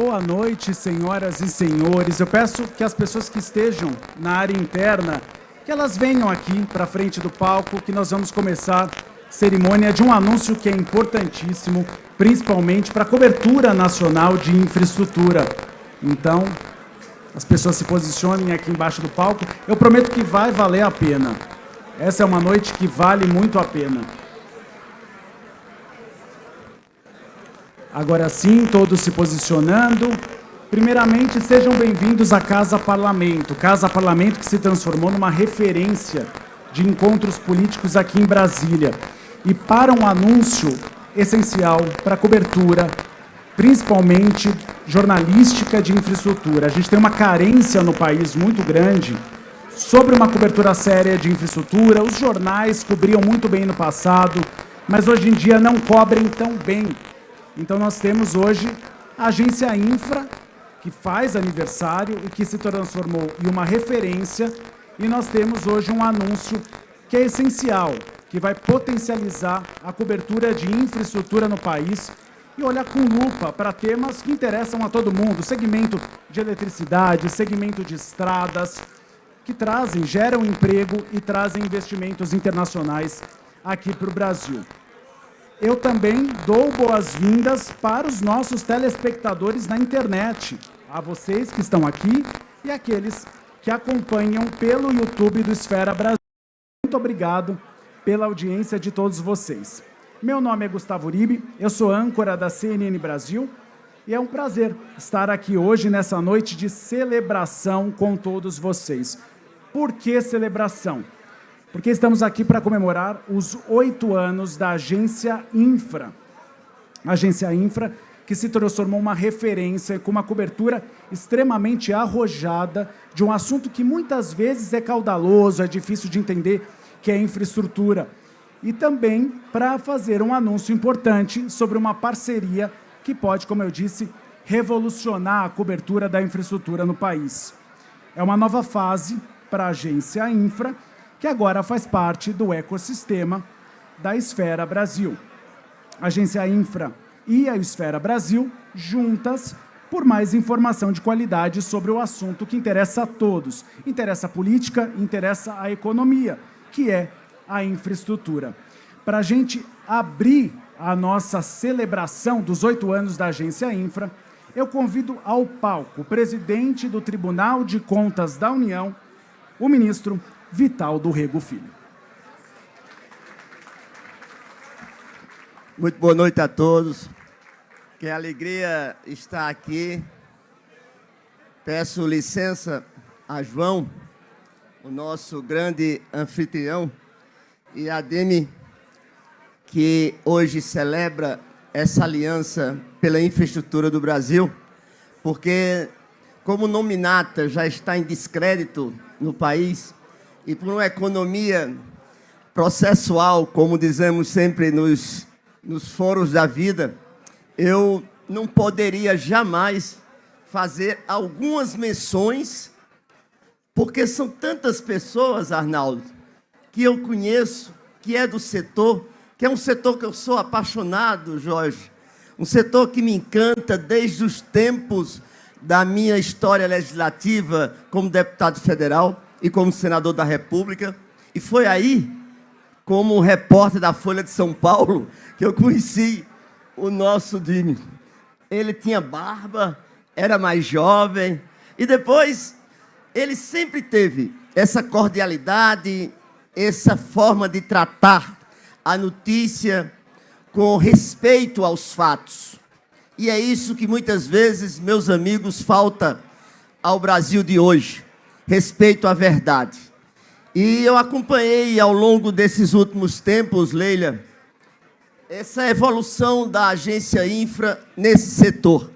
Boa noite, senhoras e senhores. Eu peço que as pessoas que estejam na área interna, que elas venham aqui para frente do palco, que nós vamos começar a cerimônia de um anúncio que é importantíssimo, principalmente para a cobertura nacional de infraestrutura. Então, as pessoas se posicionem aqui embaixo do palco. Eu prometo que vai valer a pena. Essa é uma noite que vale muito a pena. Agora sim, todos se posicionando. Primeiramente, sejam bem-vindos à Casa Parlamento. Casa Parlamento que se transformou numa referência de encontros políticos aqui em Brasília. E para um anúncio essencial para a cobertura, principalmente jornalística de infraestrutura. A gente tem uma carência no país muito grande sobre uma cobertura séria de infraestrutura. Os jornais cobriam muito bem no passado, mas hoje em dia não cobrem tão bem. Então nós temos hoje a Agência Infra, que faz aniversário e que se transformou em uma referência, e nós temos hoje um anúncio que é essencial, que vai potencializar a cobertura de infraestrutura no país e olhar com lupa para temas que interessam a todo mundo, segmento de eletricidade, segmento de estradas, que geram emprego e trazem investimentos internacionais aqui para o Brasil. Eu também dou boas-vindas para os nossos telespectadores na internet, a vocês que estão aqui e aqueles que acompanham pelo YouTube do Esfera Brasil. Muito obrigado pela audiência de todos vocês. Meu nome é Gustavo Uribe, eu sou âncora da CNN Brasil e é um prazer estar aqui hoje nessa noite de celebração com todos vocês. Por que celebração? Porque estamos aqui para comemorar os 8 anos da Agência Infra. A Agência Infra, que se transformou uma referência com uma cobertura extremamente arrojada de um assunto que muitas vezes é caudaloso, é difícil de entender, que é a infraestrutura. E também para fazer um anúncio importante sobre uma parceria que pode, como eu disse, revolucionar a cobertura da infraestrutura no país. É uma nova fase para a Agência Infra, que agora faz parte do ecossistema da Esfera Brasil. A Agência Infra e a Esfera Brasil, juntas, por mais informação de qualidade sobre o assunto que interessa a todos. Interessa a política, interessa a economia, que é a infraestrutura. Para a gente abrir a nossa celebração dos 8 anos da Agência Infra, eu convido ao palco o presidente do Tribunal de Contas da União, o ministro Vital do Rego Filho. Muito boa noite a todos. Que alegria estar aqui. Peço licença a João, o nosso grande anfitrião, e a Demi, que hoje celebra essa aliança pela infraestrutura do Brasil, porque, como nominata já está em descrédito no país, e por uma economia processual, como dizemos sempre nos fóruns da vida, eu não poderia jamais fazer algumas menções, porque são tantas pessoas, Arnaldo, que eu conheço, que é do setor, que é um setor que eu sou apaixonado, Jorge, um setor que me encanta desde os tempos da minha história legislativa como deputado federal e como senador da República. E foi aí, como repórter da Folha de São Paulo, que eu conheci o nosso Dini. Ele tinha barba, era mais jovem, e depois ele sempre teve essa cordialidade, essa forma de tratar a notícia com respeito aos fatos. E é isso que muitas vezes, meus amigos, falta ao Brasil de hoje. Respeito à verdade. E eu acompanhei ao longo desses últimos tempos, Leila, essa evolução da Agência Infra nesse setor.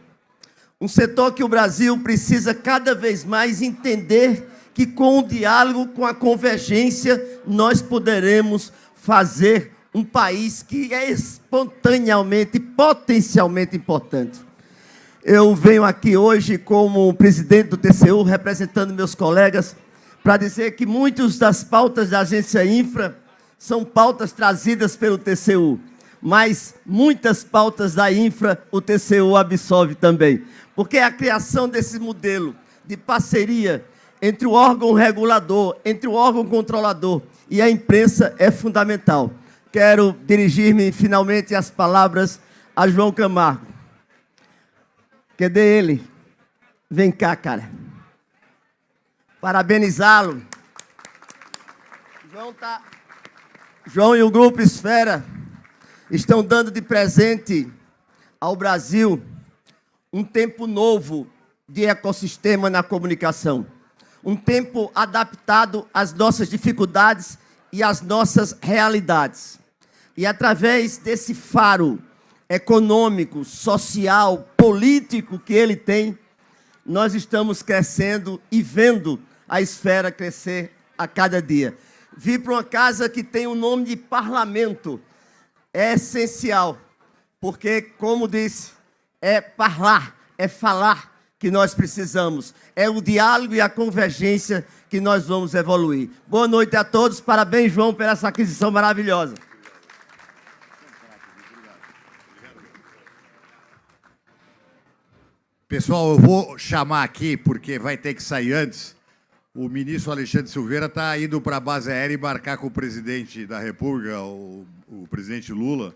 Um setor que o Brasil precisa cada vez mais entender que com o diálogo, com a convergência, nós poderemos fazer um país que é espontaneamente, potencialmente importante. Eu venho aqui hoje como presidente do TCU, representando meus colegas, para dizer que muitas das pautas da Agência Infra são pautas trazidas pelo TCU. mas muitas pautas da infra o TCU absorve também. Porque a criação desse modelo de parceria entre o órgão regulador, entre o órgão controlador e a imprensa é fundamental. Quero dirigir-me finalmente as palavras a João Camargo. Cadê ele? Vem cá, cara. Parabenizá-lo. João e o Grupo Esfera estão dando de presente ao Brasil um tempo novo de ecossistema na comunicação. Um tempo adaptado às nossas dificuldades e às nossas realidades. E através desse faro econômico, social, político que ele tem, nós estamos crescendo e vendo a esfera crescer a cada dia. Vir para uma casa que tem o nome de parlamento é essencial, porque, como disse, é falar que nós precisamos. É o diálogo e a convergência que nós vamos evoluir. Boa noite a todos. Parabéns, João, pela essa aquisição maravilhosa. Pessoal, eu vou chamar aqui, porque vai ter que sair antes. O ministro Alexandre Silveira está indo para a base aérea embarcar com o presidente da República, o presidente Lula.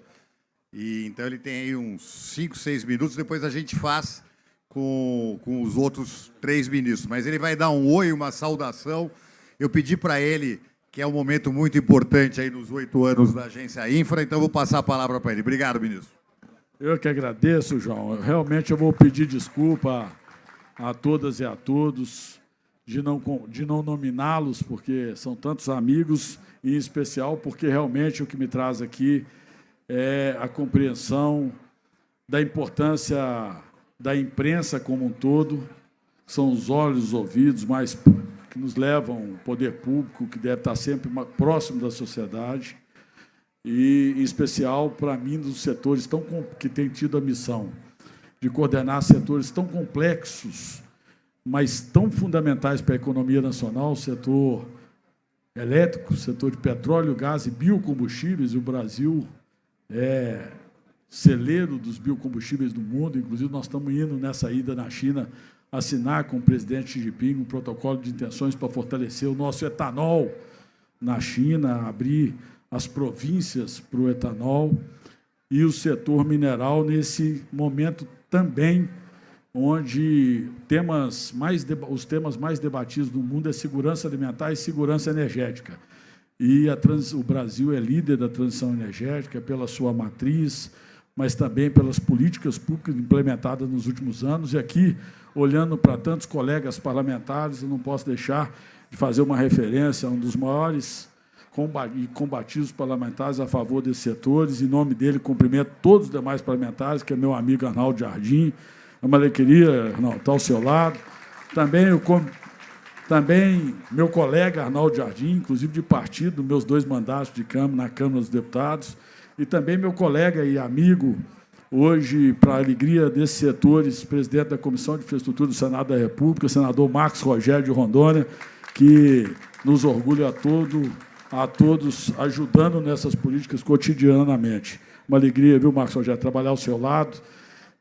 E, então ele tem aí uns 5, 6 minutos, depois a gente faz com os outros 3 ministros. Mas ele vai dar um oi, uma saudação. Eu pedi para ele, que é um momento muito importante aí nos 8 anos da Agência Infra, então eu vou passar a palavra para ele. Obrigado, ministro. Eu que agradeço, João. Realmente eu vou pedir desculpa a todas e a todos de não nominá-los, porque são tantos amigos, e em especial porque realmente o que me traz aqui é a compreensão da importância da imprensa como um todo. São os olhos, os ouvidos mais que nos levam ao poder público, que deve estar sempre próximo da sociedade. E, em especial, para mim, dos setores que têm tido a missão de coordenar setores tão complexos, mas tão fundamentais para a economia nacional, o setor elétrico, o setor de petróleo, gás e biocombustíveis. O Brasil é celeiro dos biocombustíveis do mundo. Inclusive, nós estamos indo, nessa ida na China, assinar com o presidente Xi Jinping um protocolo de intenções para fortalecer o nosso etanol na China, abrir as províncias para o etanol, e o setor mineral nesse momento também, onde os temas mais debatidos no mundo é segurança alimentar e segurança energética. E o Brasil é líder da transição energética pela sua matriz, mas também pelas políticas públicas implementadas nos últimos anos. E aqui, olhando para tantos colegas parlamentares, eu não posso deixar de fazer uma referência a um dos maiores combatidos parlamentares a favor desses setores. Em nome dele, cumprimento todos os demais parlamentares, que é meu amigo Arnaldo Jardim. É uma alegria, Arnaldo, estar ao seu lado. Também meu colega Arnaldo Jardim, inclusive de partido, meus 2 mandatos de Câmara, na Câmara dos Deputados, e também meu colega e amigo, hoje, para a alegria desses setores, presidente da Comissão de Infraestrutura do Senado da República, senador Marcos Rogério de Rondônia, que nos orgulha a todos ajudando nessas políticas cotidianamente. Uma alegria, viu, Marcos Rogério, trabalhar ao seu lado.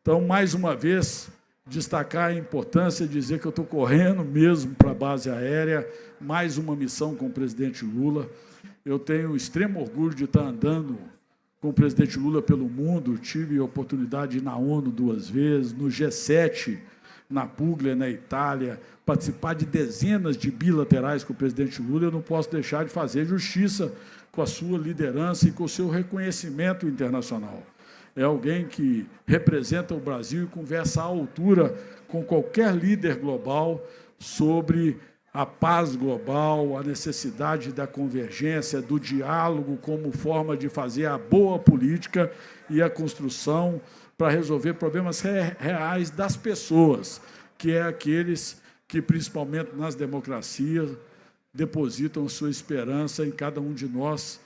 Então, mais uma vez, destacar a importância de dizer que eu estou correndo mesmo para a base aérea, mais uma missão com o presidente Lula. Eu tenho extremo orgulho de estar andando com o presidente Lula pelo mundo. Tive a oportunidade de ir na ONU 2 vezes, no G7, na Puglia, na Itália, participar de dezenas de bilaterais com o presidente Lula. Eu não posso deixar de fazer justiça com a sua liderança e com o seu reconhecimento internacional. É alguém que representa o Brasil e conversa à altura com qualquer líder global sobre a paz global, a necessidade da convergência, do diálogo como forma de fazer a boa política e a construção para resolver problemas reais das pessoas, que é aqueles que, principalmente nas democracias, depositam sua esperança em cada um de nós,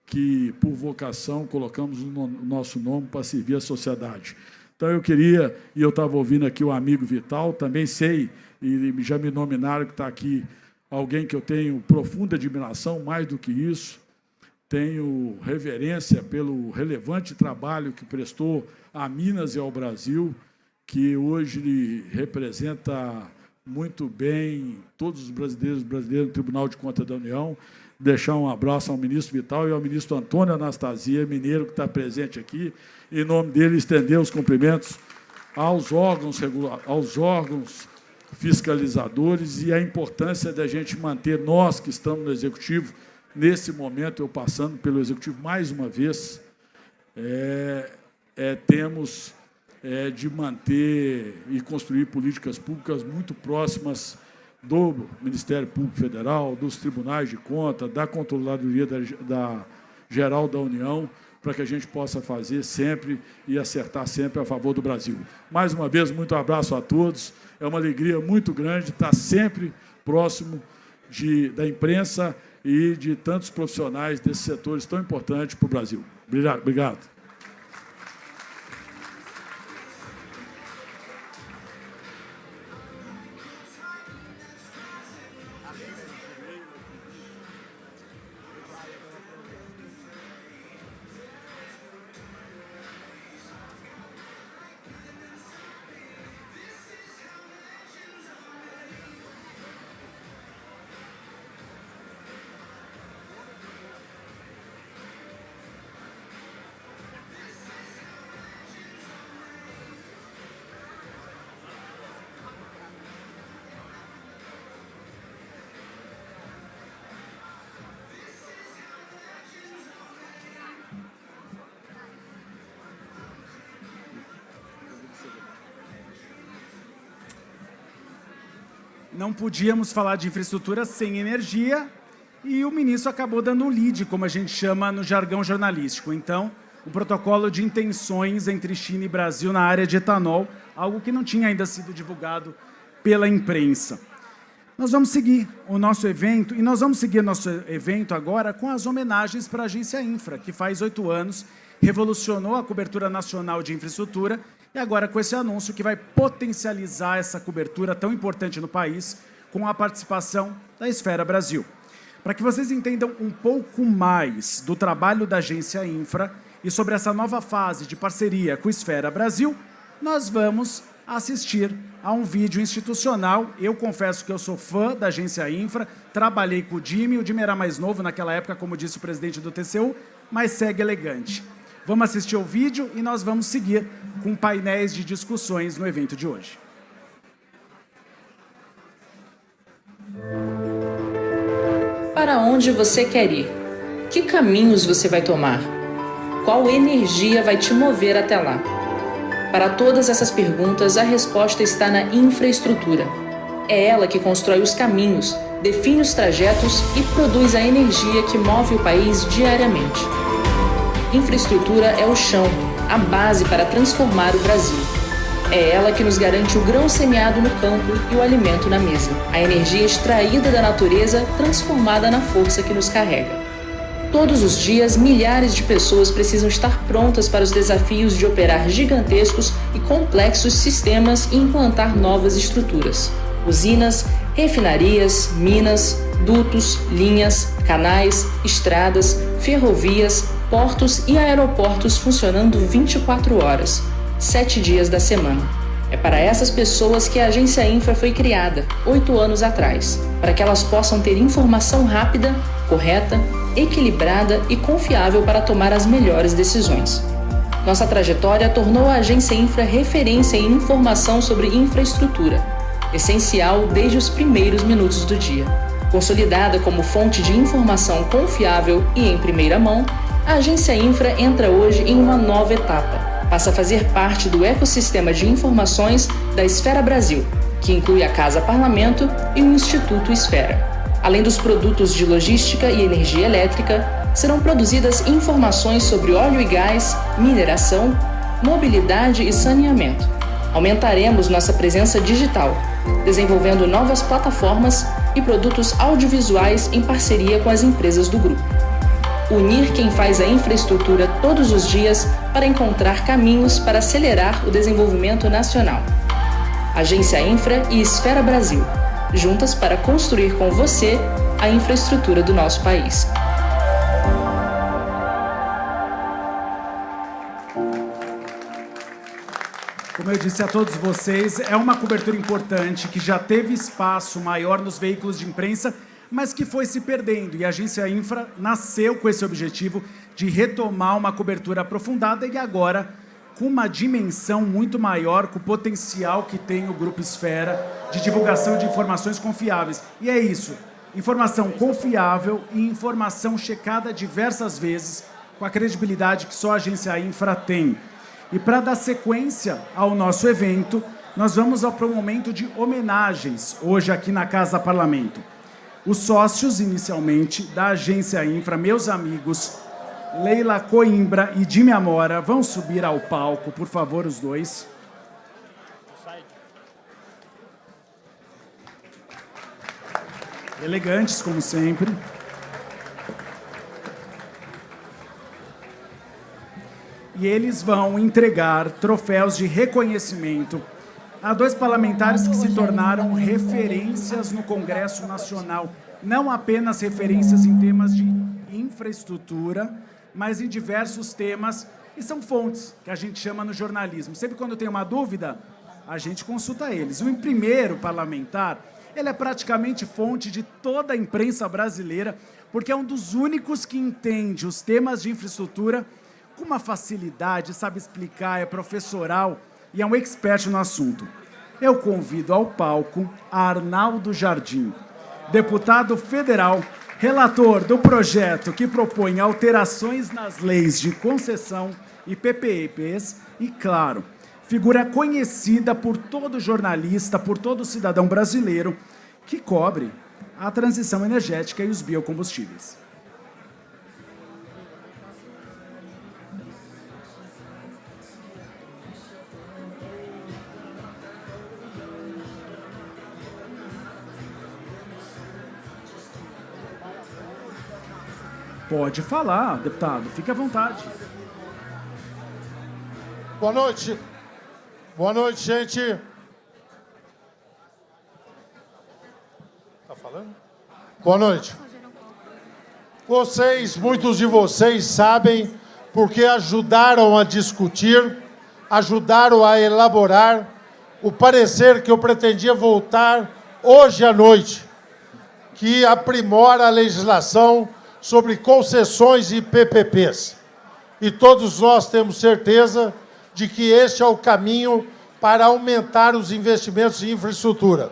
que, por vocação, colocamos o nosso nome para servir a sociedade. Então, eu queria, e eu estava ouvindo aqui o amigo Vital, também sei, e já me nominaram que está aqui, alguém que eu tenho profunda admiração, mais do que isso, tenho reverência pelo relevante trabalho que prestou a Minas e ao Brasil, que hoje representa muito bem todos os brasileiros no Tribunal de Contas da União. Deixar um abraço ao ministro Vital e ao ministro Antônio Anastasia, mineiro, que está presente aqui. Em nome dele, estender os cumprimentos aos órgãos fiscalizadores e a importância da gente manter, nós que estamos no Executivo, nesse momento, eu passando pelo Executivo mais uma vez, temos de manter e construir políticas públicas muito próximas do Ministério Público Federal, dos tribunais de conta, da Controladoria Geral da União, para que a gente possa fazer sempre e acertar sempre a favor do Brasil. Mais uma vez, muito abraço a todos. É uma alegria muito grande estar sempre próximo da imprensa e de tantos profissionais desses setores tão importantes para o Brasil. Obrigado. Não podíamos falar de infraestrutura sem energia e o ministro acabou dando um lead, como a gente chama no jargão jornalístico. Então, o protocolo de intenções entre China e Brasil na área de etanol, algo que não tinha ainda sido divulgado pela imprensa. Nós vamos seguir o nosso evento, e nós vamos seguir nosso evento agora com as homenagens para a Agência Infra, que faz 8 anos, revolucionou a cobertura nacional de infraestrutura, e agora com esse anúncio que vai potencializar essa cobertura tão importante no país com a participação da Esfera Brasil. Para que vocês entendam um pouco mais do trabalho da Agência Infra e sobre essa nova fase de parceria com a Esfera Brasil, nós vamos assistir a um vídeo institucional. Eu confesso que eu sou fã da Agência Infra, trabalhei com o Dime era mais novo naquela época, como disse o presidente do TCU, mas segue elegante. Vamos assistir ao vídeo e nós vamos seguir com painéis de discussões no evento de hoje. Para onde você quer ir? Que caminhos você vai tomar? Qual energia vai te mover até lá? Para todas essas perguntas, a resposta está na infraestrutura. É ela que constrói os caminhos, define os trajetos e produz a energia que move o país diariamente. Infraestrutura é o chão, a base para transformar o Brasil. É ela que nos garante o grão semeado no campo e o alimento na mesa. A energia extraída da natureza transformada na força que nos carrega. Todos os dias, milhares de pessoas precisam estar prontas para os desafios de operar gigantescos e complexos sistemas e implantar novas estruturas. Usinas, refinarias, minas, dutos, linhas, canais, estradas, ferrovias, portos e aeroportos funcionando 24 horas, 7 dias da semana. É para essas pessoas que a Agência Infra foi criada, 8 anos atrás, para que elas possam ter informação rápida, correta, equilibrada e confiável para tomar as melhores decisões. Nossa trajetória tornou a Agência Infra referência em informação sobre infraestrutura, essencial desde os primeiros minutos do dia. Consolidada como fonte de informação confiável e em primeira mão, a Agência Infra entra hoje em uma nova etapa. Passa a fazer parte do ecossistema de informações da Esfera Brasil, que inclui a Casa Parlamento e o Instituto Esfera. Além dos produtos de logística e energia elétrica, serão produzidas informações sobre óleo e gás, mineração, mobilidade e saneamento. Aumentaremos nossa presença digital, desenvolvendo novas plataformas e produtos audiovisuais em parceria com as empresas do grupo. Unir quem faz a infraestrutura todos os dias para encontrar caminhos para acelerar o desenvolvimento nacional. Agência Infra e Esfera Brasil, juntas para construir com você a infraestrutura do nosso país. como eu disse a todos vocês, é uma cobertura importante que já teve espaço maior nos veículos de imprensa, mas que foi se perdendo. E a Agência Infra nasceu com esse objetivo de retomar uma cobertura aprofundada e agora com uma dimensão muito maior, com o potencial que tem o Grupo Esfera de divulgação de informações confiáveis. E é isso, informação confiável e informação checada diversas vezes, com a credibilidade que só a Agência Infra tem. E para dar sequência ao nosso evento, nós vamos para um momento de homenagens, hoje aqui na Casa Parlamento. Os sócios, inicialmente, da Agência Infra, meus amigos, Leila Coimbra e Jimmy Amora, vão subir ao palco, por favor, os dois. Elegantes, como sempre. E eles vão entregar troféus de reconhecimento a dois parlamentares que se tornaram referências no Congresso Nacional. Não apenas referências em temas de infraestrutura, mas em diversos temas, e são fontes que a gente chama no jornalismo. Sempre quando tem uma dúvida, a gente consulta eles. O primeiro parlamentar, ele é praticamente fonte de toda a imprensa brasileira, porque é um dos únicos que entende os temas de infraestrutura com uma facilidade, sabe explicar, é professoral e é um expert no assunto. Eu convido ao palco a Arnaldo Jardim, deputado federal, relator do projeto que propõe alterações nas leis de concessão e PPPs e, claro, figura conhecida por todo jornalista, por todo cidadão brasileiro que cobre a transição energética e os biocombustíveis. Pode falar, deputado, fique à vontade. Boa noite. Boa noite, gente. Tá falando? Boa noite. Muitos de vocês sabem porque ajudaram a discutir, ajudaram a elaborar o parecer que eu pretendia votar hoje à noite, que aprimora a legislação sobre concessões e PPPs. E todos nós temos certeza de que este é o caminho para aumentar os investimentos em infraestrutura.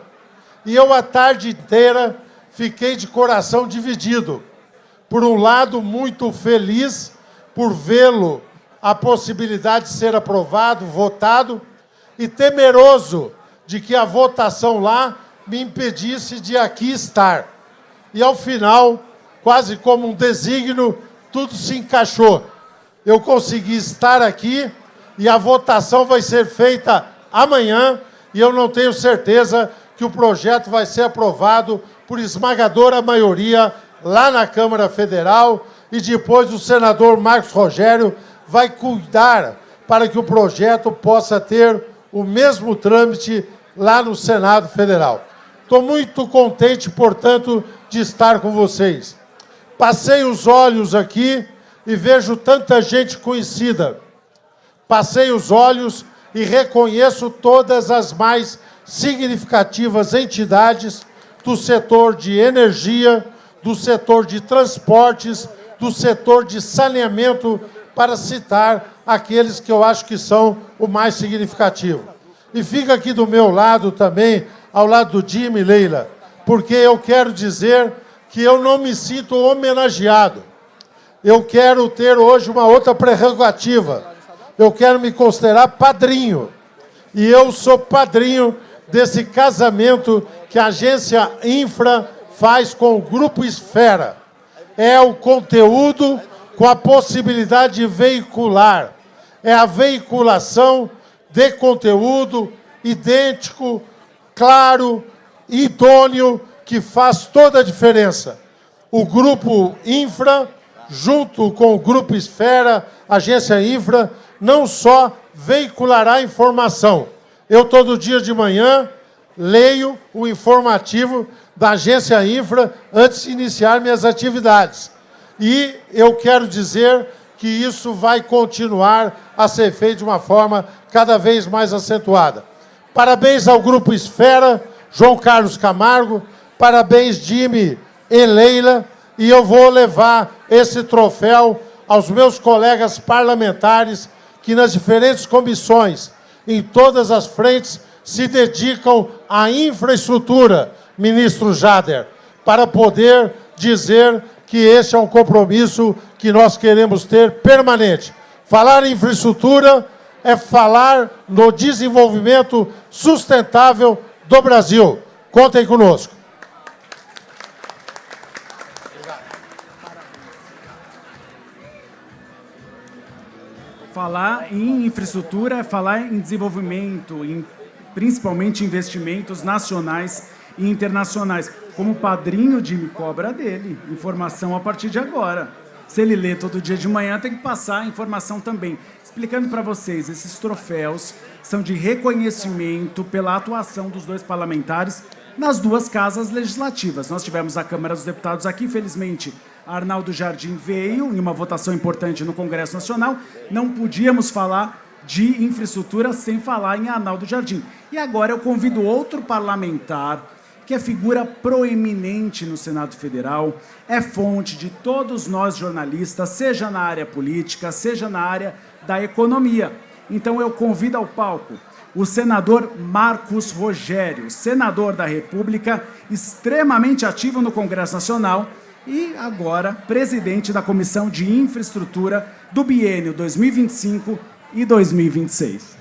E eu, a tarde inteira, fiquei de coração dividido. Por um lado, muito feliz por vê-lo a possibilidade de ser aprovado, votado, e temeroso de que a votação lá me impedisse de aqui estar. E, ao final, quase como um desígnio, tudo se encaixou. Eu consegui estar aqui e a votação vai ser feita amanhã e eu não tenho certeza que o projeto vai ser aprovado por esmagadora maioria lá na Câmara Federal e depois o senador Marcos Rogério vai cuidar para que o projeto possa ter o mesmo trâmite lá no Senado Federal. Estou muito contente, portanto, de estar com vocês. Passei os olhos aqui e vejo tanta gente conhecida. Passei os olhos e reconheço todas as mais significativas entidades do setor de energia, do setor de transportes, do setor de saneamento, para citar aqueles que eu acho que são o mais significativo. E fica aqui do meu lado também, ao lado do Jimmy, Leila, porque eu quero dizer que eu não me sinto homenageado. Eu quero ter hoje uma outra prerrogativa. Eu quero me considerar padrinho. E eu sou padrinho desse casamento que a Agência Infra faz com o Grupo Esfera. É o conteúdo com a possibilidade de veicular. É a veiculação de conteúdo idêntico, claro, idôneo, que faz toda a diferença. O Grupo Infra, junto com o Grupo Esfera, Agência Infra, não só veiculará informação. Eu, todo dia de manhã, leio o informativo da Agência Infra antes de iniciar minhas atividades. E eu quero dizer que isso vai continuar a ser feito de uma forma cada vez mais acentuada. Parabéns ao Grupo Esfera, João Carlos Camargo, parabéns, Jimmy e Leila, e eu vou levar esse troféu aos meus colegas parlamentares que nas diferentes comissões, em todas as frentes, se dedicam à infraestrutura, ministro Jader, para poder dizer que esse é um compromisso que nós queremos ter permanente. Falar em infraestrutura é falar no desenvolvimento sustentável do Brasil. Contem conosco. Falar em infraestrutura é falar em desenvolvimento, principalmente investimentos nacionais e internacionais. Como padrinho de me cobra dele, informação a partir de agora. Se ele lê todo dia de manhã, tem que passar a informação também. Explicando para vocês, esses troféus são de reconhecimento pela atuação dos dois parlamentares nas duas casas legislativas. Nós tivemos a Câmara dos Deputados aqui, infelizmente, Arnaldo Jardim veio em uma votação importante no Congresso Nacional. Não podíamos falar de infraestrutura sem falar em Arnaldo Jardim. E agora eu convido outro parlamentar, que é figura proeminente no Senado Federal, é fonte de todos nós jornalistas, seja na área política, seja na área da economia. Então eu convido ao palco o senador Marcos Rogério, senador da República, extremamente ativo no Congresso Nacional e agora presidente da Comissão de Infraestrutura do biênio 2025 e 2026.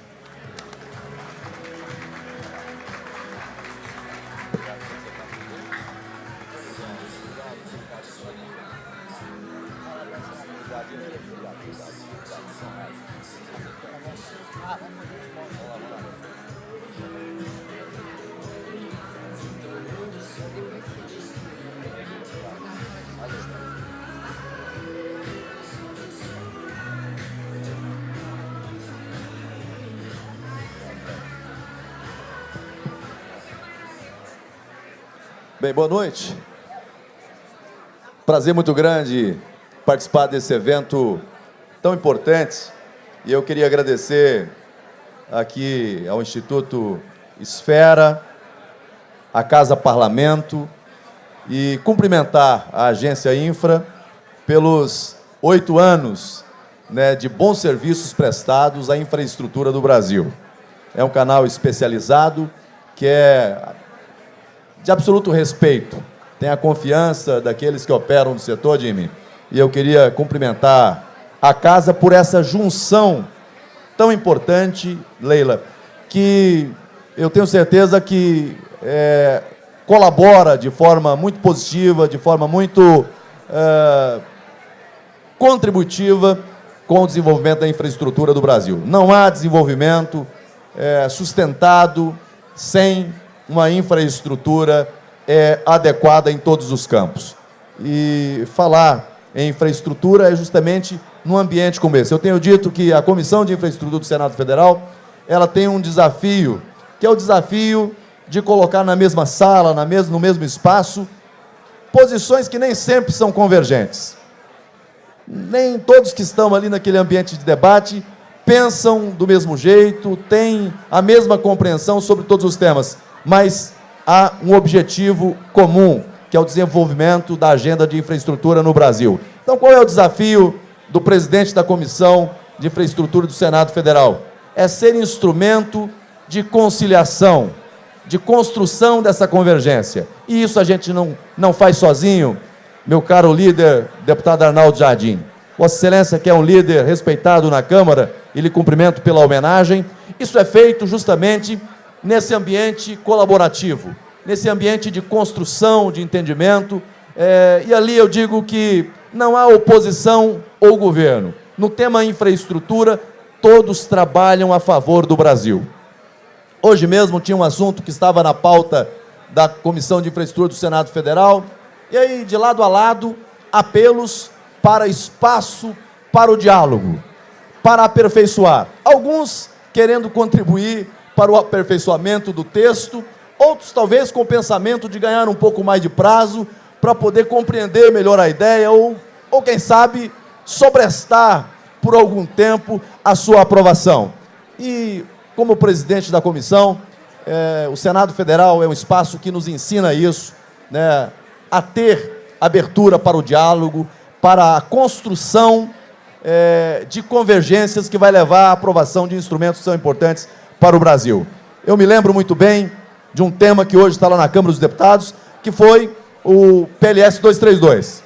Bem, boa noite. Prazer muito grande participar desse evento tão importante. E eu queria agradecer aqui ao Instituto Esfera, à Casa Parlamento e cumprimentar a Agência Infra pelos 8 anos, de bons serviços prestados à infraestrutura do Brasil. É um canal especializado que é de absoluto respeito, tem a confiança daqueles que operam no setor, Jimmy, e eu queria cumprimentar a casa por essa junção tão importante, Leila, que eu tenho certeza que colabora de forma muito positiva, de forma muito contributiva com o desenvolvimento da infraestrutura do Brasil. Não há desenvolvimento sustentado sem uma infraestrutura adequada em todos os campos. E falar em infraestrutura é justamente num ambiente como esse. Eu tenho dito que a Comissão de Infraestrutura do Senado Federal, ela tem um desafio, que é o desafio de colocar na mesma sala, no mesmo espaço, posições que nem sempre são convergentes. Nem todos que estão ali naquele ambiente de debate pensam do mesmo jeito, têm a mesma compreensão sobre todos os temas, mas há um objetivo comum, que é o desenvolvimento da agenda de infraestrutura no Brasil. Então, qual é o desafio do presidente da Comissão de Infraestrutura do Senado Federal? É ser instrumento de conciliação, de construção dessa convergência. E isso a gente não faz sozinho, meu caro líder, deputado Arnaldo Jardim. Vossa Excelência, que é um líder respeitado na Câmara, e lhe cumprimento pela homenagem. Isso é feito justamente nesse ambiente colaborativo, nesse ambiente de construção, de entendimento, e ali eu digo que não há oposição ou governo. No tema infraestrutura, todos trabalham a favor do Brasil. Hoje mesmo tinha um assunto que estava na pauta da Comissão de Infraestrutura do Senado Federal, e aí, de lado a lado, apelos para espaço para o diálogo, para aperfeiçoar. Alguns querendo contribuir para o aperfeiçoamento do texto, outros talvez com o pensamento de ganhar um pouco mais de prazo para poder compreender melhor a ideia ou quem sabe, sobrestar por algum tempo a sua aprovação. E, como presidente da comissão, o Senado Federal é um espaço que nos ensina isso, né, a ter abertura para o diálogo, para a construção de convergências que vai levar à aprovação de instrumentos que são importantes para o Brasil. Eu me lembro muito bem de um tema que hoje está lá na Câmara dos Deputados, que foi o PLS 232,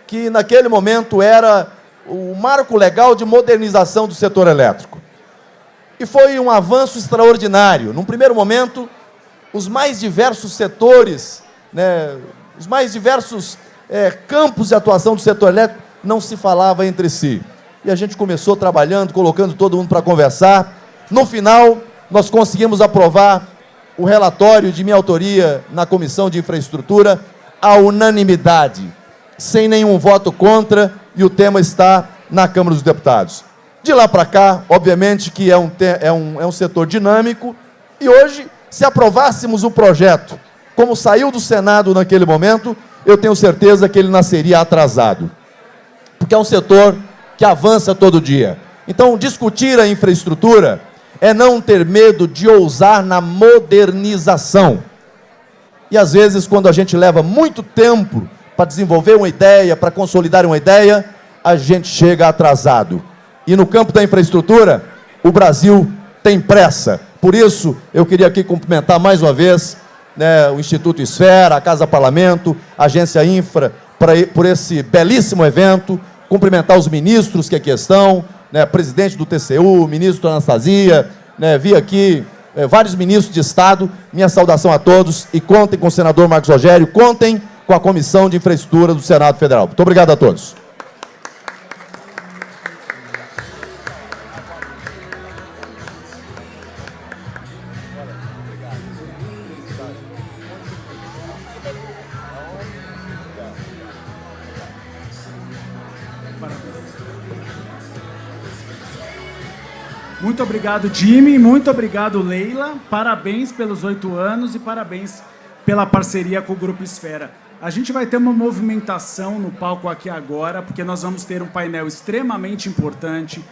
que naquele momento era o marco legal de modernização do setor elétrico. E foi um avanço extraordinário. Num primeiro momento, os mais diversos setores, né, os mais diversos campos de atuação do setor elétrico não se falava entre si. E a gente começou trabalhando, colocando todo mundo para conversar. No final, nós conseguimos aprovar o relatório de minha autoria na Comissão de Infraestrutura à unanimidade, sem nenhum voto contra, e o tema está na Câmara dos Deputados. De lá para cá, obviamente que é um setor dinâmico, e hoje, se aprovássemos o projeto, como saiu do Senado naquele momento, eu tenho certeza que ele nasceria atrasado, porque é um setor que avança todo dia. Então, discutir a infraestrutura é não ter medo de ousar na modernização. E, às vezes, quando a gente leva muito tempo para desenvolver uma ideia, para consolidar uma ideia, a gente chega atrasado. E no campo da infraestrutura, o Brasil tem pressa. Por isso, eu queria aqui cumprimentar mais uma vez, né, o Instituto Esfera, a Casa Parlamento, a Agência Infra, por esse belíssimo evento, cumprimentar os ministros que aqui estão, né, presidente do TCU, ministro Anastasia, né, vi aqui vários ministros de Estado, minha saudação a todos, e contem com o senador Marcos Rogério, contem com a Comissão de Infraestrutura do Senado Federal. Muito obrigado a todos. Muito obrigado, Jimmy. Muito obrigado, Leila. Parabéns pelos 8 anos e parabéns pela parceria com o Grupo Esfera. A gente vai ter uma movimentação no palco aqui agora, porque nós vamos ter um painel extremamente importante,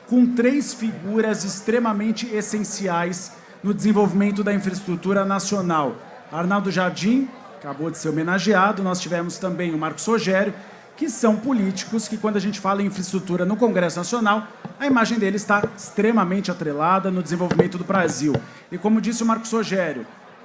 com 3 figuras extremamente essenciais no desenvolvimento da infraestrutura nacional. Arnaldo Jardim, acabou de ser homenageado. Nós tivemos também o Marcos Rogério, que são políticos que, quando a gente fala em infraestrutura no Congresso Nacional, a imagem dele está extremamente atrelada no desenvolvimento do Brasil. E como disse o Marcos Rogério,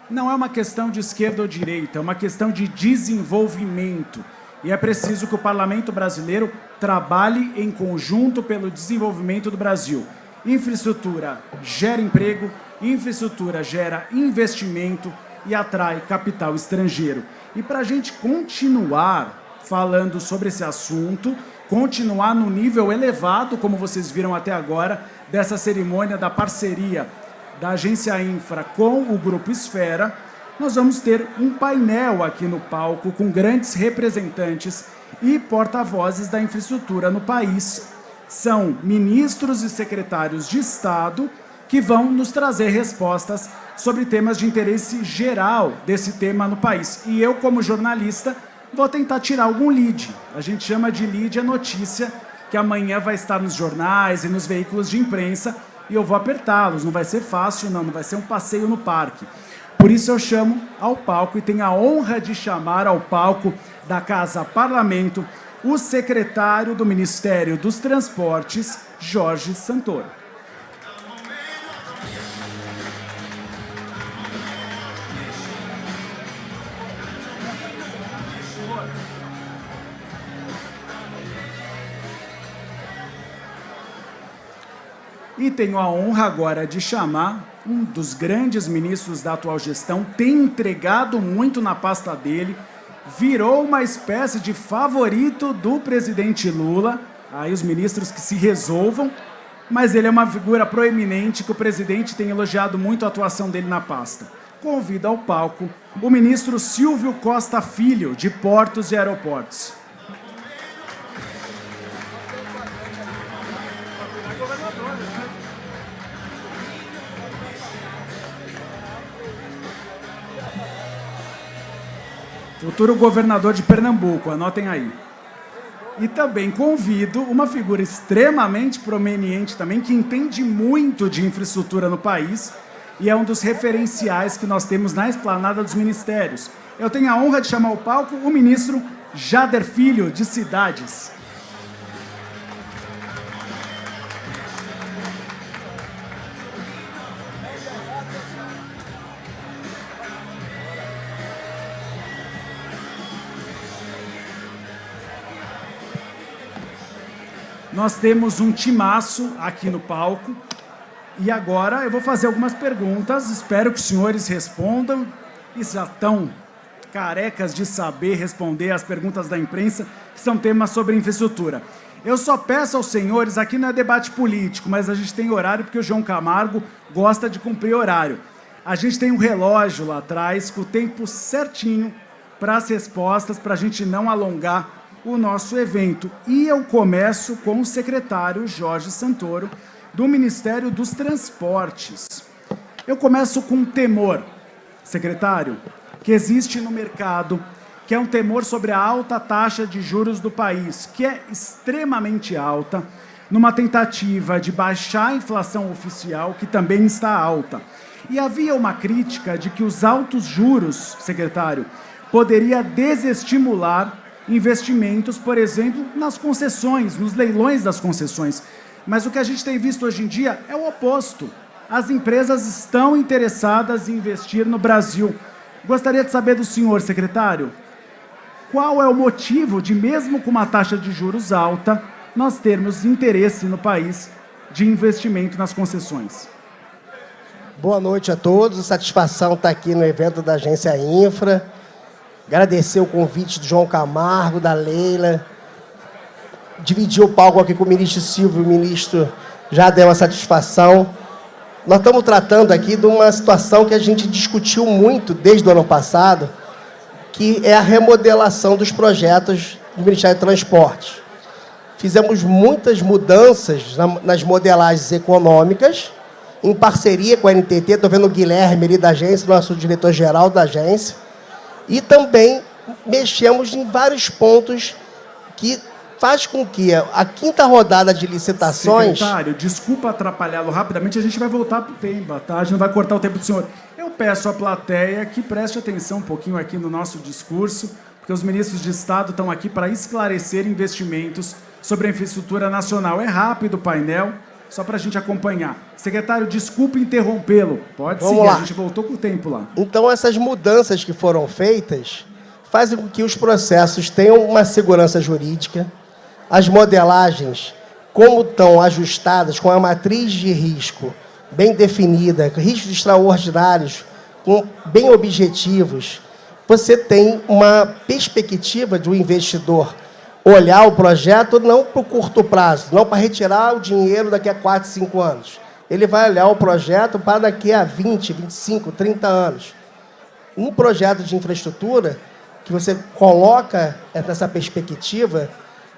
não é uma questão de esquerda ou direita, é uma questão de desenvolvimento. E é preciso que o Parlamento brasileiro trabalhe em conjunto pelo desenvolvimento do Brasil. Infraestrutura gera emprego, infraestrutura gera investimento e atrai capital estrangeiro. E para a gente continuar falando sobre esse assunto, continuar no nível elevado, como vocês viram até agora, dessa cerimônia da parceria da Agência Infra com o Grupo Esfera, nós vamos ter um painel aqui no palco com grandes representantes e porta-vozes da infraestrutura no país. São ministros e secretários de Estado que vão nos trazer respostas sobre temas de interesse geral desse tema no país. E eu, como jornalista, vou tentar tirar algum lead. A gente chama de lead a notícia que amanhã vai estar nos jornais e nos veículos de imprensa, e eu vou apertá-los. Não vai ser fácil, não vai ser um passeio no parque. Por isso eu chamo ao palco, e tenho a honra de chamar ao palco da Casa Parlamento o secretário do Ministério dos Transportes, Jorge Santoro. E tenho a honra agora de chamar um dos grandes ministros da atual gestão, tem entregado muito na pasta dele, virou uma espécie de favorito do presidente Lula, aí os ministros que se resolvam, mas ele é uma figura proeminente que o presidente tem elogiado muito a atuação dele na pasta. Convido ao palco o ministro Silvio Costa Filho, de Portos e Aeroportos. Futuro governador de Pernambuco, anotem aí. E também convido uma figura extremamente prominente também, que entende muito de infraestrutura no país e é um dos referenciais que nós temos na esplanada dos ministérios. Eu tenho a honra de chamar ao palco o ministro Jader Filho, de Cidades. Nós temos um timaço aqui no palco e agora eu vou fazer algumas perguntas, espero que os senhores respondam e já estão carecas de saber responder as perguntas da imprensa, que são temas sobre infraestrutura. Eu só peço aos senhores, aqui não é debate político, mas a gente tem horário porque o João Camargo gosta de cumprir horário. A gente tem um relógio lá atrás com o tempo certinho para as respostas, para a gente não alongar o nosso evento. E eu começo com o secretário Jorge Santoro, do Ministério dos Transportes. Eu começo com um temor, secretário, que existe no mercado, que é um temor sobre a alta taxa de juros do país, que é extremamente alta, numa tentativa de baixar a inflação oficial, que também está alta. E havia uma crítica de que os altos juros, secretário, poderia desestimular investimentos, por exemplo, nas concessões, nos leilões das concessões. Mas o que a gente tem visto hoje em dia é o oposto. As empresas estão interessadas em investir no Brasil. Gostaria de saber do senhor, secretário, qual é o motivo de, mesmo com uma taxa de juros alta, nós termos interesse no país de investimento nas concessões? Boa noite a todos, satisfação estar aqui no evento da Agência Infra. Agradecer o convite do João Camargo, da Leila. Dividir o palco aqui com o ministro Silvio, o ministro já deu a satisfação. Nós estamos tratando aqui de uma situação que a gente discutiu muito desde o ano passado, que é a remodelação dos projetos do Ministério do Transporte. Fizemos muitas mudanças nas modelagens econômicas, em parceria com a NTT, estou vendo o Guilherme ali da agência, nosso diretor-geral da agência, e também mexemos em vários pontos que faz com que a quinta rodada de licitações... Secretário, desculpa atrapalhá-lo rapidamente, a gente vai voltar para o tema, tá? A gente não vai cortar o tempo do senhor. Eu peço à plateia que preste atenção um pouquinho aqui no nosso discurso, porque os ministros de Estado estão aqui para esclarecer investimentos sobre a infraestrutura nacional. É rápido o painel, só para a gente acompanhar. Secretário, desculpe interrompê-lo. Pode seguir, a gente voltou com o tempo lá. Então, essas mudanças que foram feitas fazem com que os processos tenham uma segurança jurídica, as modelagens, como estão ajustadas, com a matriz de risco bem definida, riscos extraordinários, bem objetivos, você tem uma perspectiva do investidor olhar o projeto não para o curto prazo, não para retirar o dinheiro daqui a 4, 5 anos. Ele vai olhar o projeto para daqui a 20, 25, 30 anos. Um projeto de infraestrutura que você coloca nessa perspectiva,